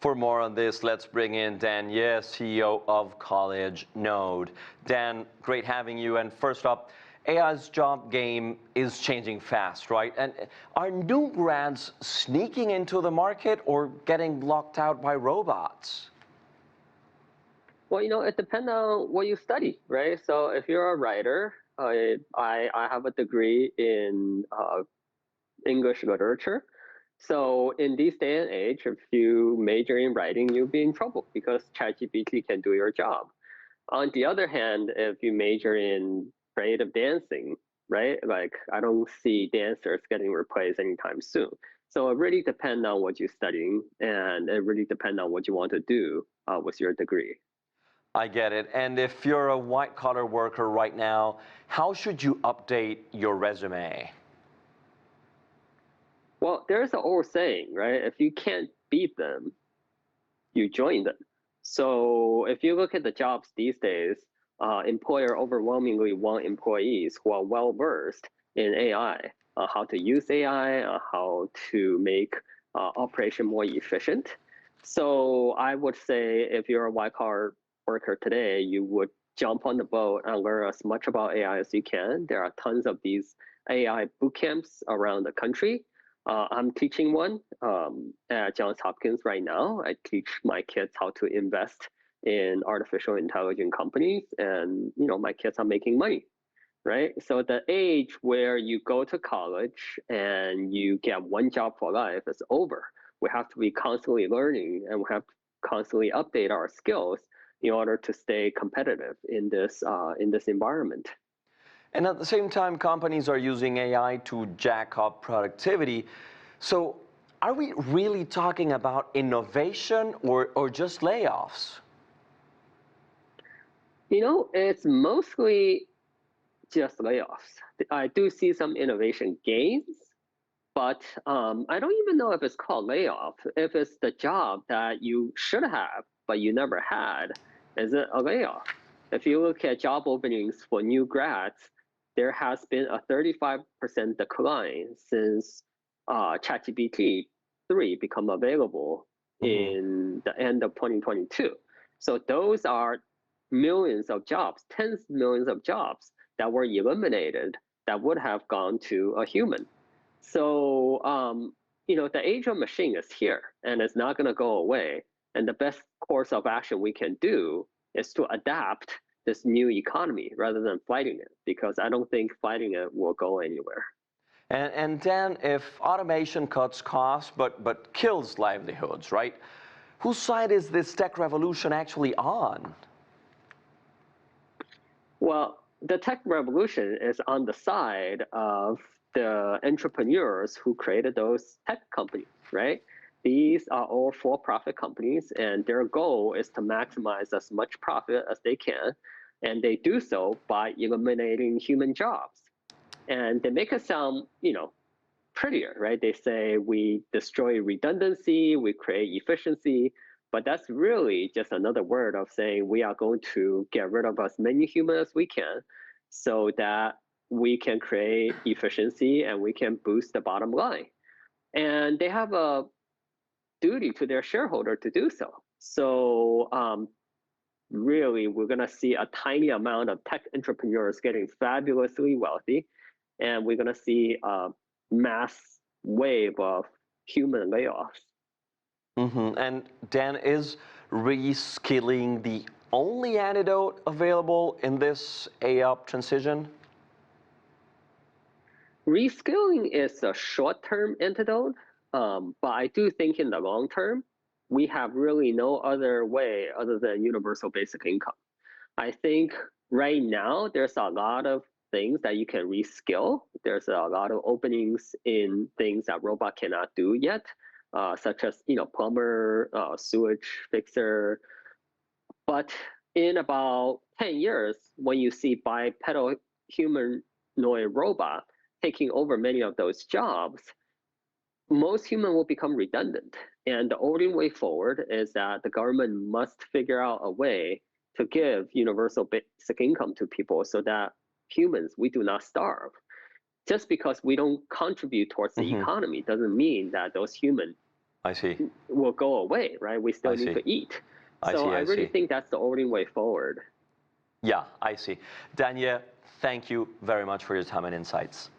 For more on this, let's bring in Dan Ye, CEO of College Node. Dan, great having you. And first up, AI's job game is changing fast, right? And are new grads sneaking into the market or getting blocked out by robots? Well, it depends on what you study, right? So if you're a writer, I have a degree in English literature. So in this day and age, if you major in writing, you'll be in trouble because ChatGPT can do your job. On the other hand, if you major in creative dancing, right? Like I don't see dancers getting replaced anytime soon. So it really depends on what you're studying, and it really depends on what you want to do with your degree. I get it. And if you're a white-collar worker right now, how should you update your resume? Well, there's an old saying, right? If you can't beat them, you join them. So if you look at the jobs these days, employer overwhelmingly want employees who are well versed in AI, how to use AI, how to make operation more efficient. So I would say if you're a white-collar worker today, you would jump on the boat and learn as much about AI as you can. There are tons of these AI boot camps around the country. I'm teaching one at Johns Hopkins right now. I teach my kids how to invest in artificial intelligence companies, and my kids are making money, right? So the age where you go to college and you get one job for life is over. We have to be constantly learning, and we have to constantly update our skills in order to stay competitive in this environment. And at the same time, companies are using AI to jack up productivity. So are we really talking about innovation or just layoffs? It's mostly just layoffs. I do see some innovation gains, but I don't even know if it's called layoff. If it's the job that you should have, but you never had, is it a layoff? If you look at job openings for new grads, there has been a 35% decline since ChatGPT 3 become available in the end of 2022. So those are millions of jobs, tens of millions of jobs that were eliminated that would have gone to a human. So, the age of machine is here and it's not going to go away. And the best course of action we can do is to adapt this new economy rather than fighting it, because I don't think fighting it will go anywhere. And Dan, if automation cuts costs but kills livelihoods, right? Whose side is this tech revolution actually on? Well, the tech revolution is on the side of the entrepreneurs who created those tech companies, right? These are all for-profit companies, and their goal is to maximize as much profit as they can, and they do so by eliminating human jobs. And they make it sound, prettier, right? They say we destroy redundancy, we create efficiency, but that's really just another word of saying we are going to get rid of as many humans as we can so that we can create efficiency and we can boost the bottom line. And they have a duty to their shareholder to do so. So really, we're going to see a tiny amount of tech entrepreneurs getting fabulously wealthy, and we're going to see a mass wave of human layoffs. And Dan, is reskilling the only antidote available in this AI transition? Reskilling is a short-term antidote, but I do think in the long term, we have really no other way other than universal basic income. I think right now there's a lot of things that you can reskill. There's a lot of openings in things that robot cannot do yet, such as plumber, sewage fixer. But in about 10 years, when you see bipedal humanoid robot taking over many of those jobs, most humans will become redundant. And the only way forward is that the government must figure out a way to give universal basic income to people so that humans, we do not starve. Just because we don't contribute towards the economy doesn't mean that those humans I see. will go away, right? We still I need see. to eat. I So see. I I really see. think that's the only way forward. Yeah, I see. Daniel, thank you very much for your time and insights.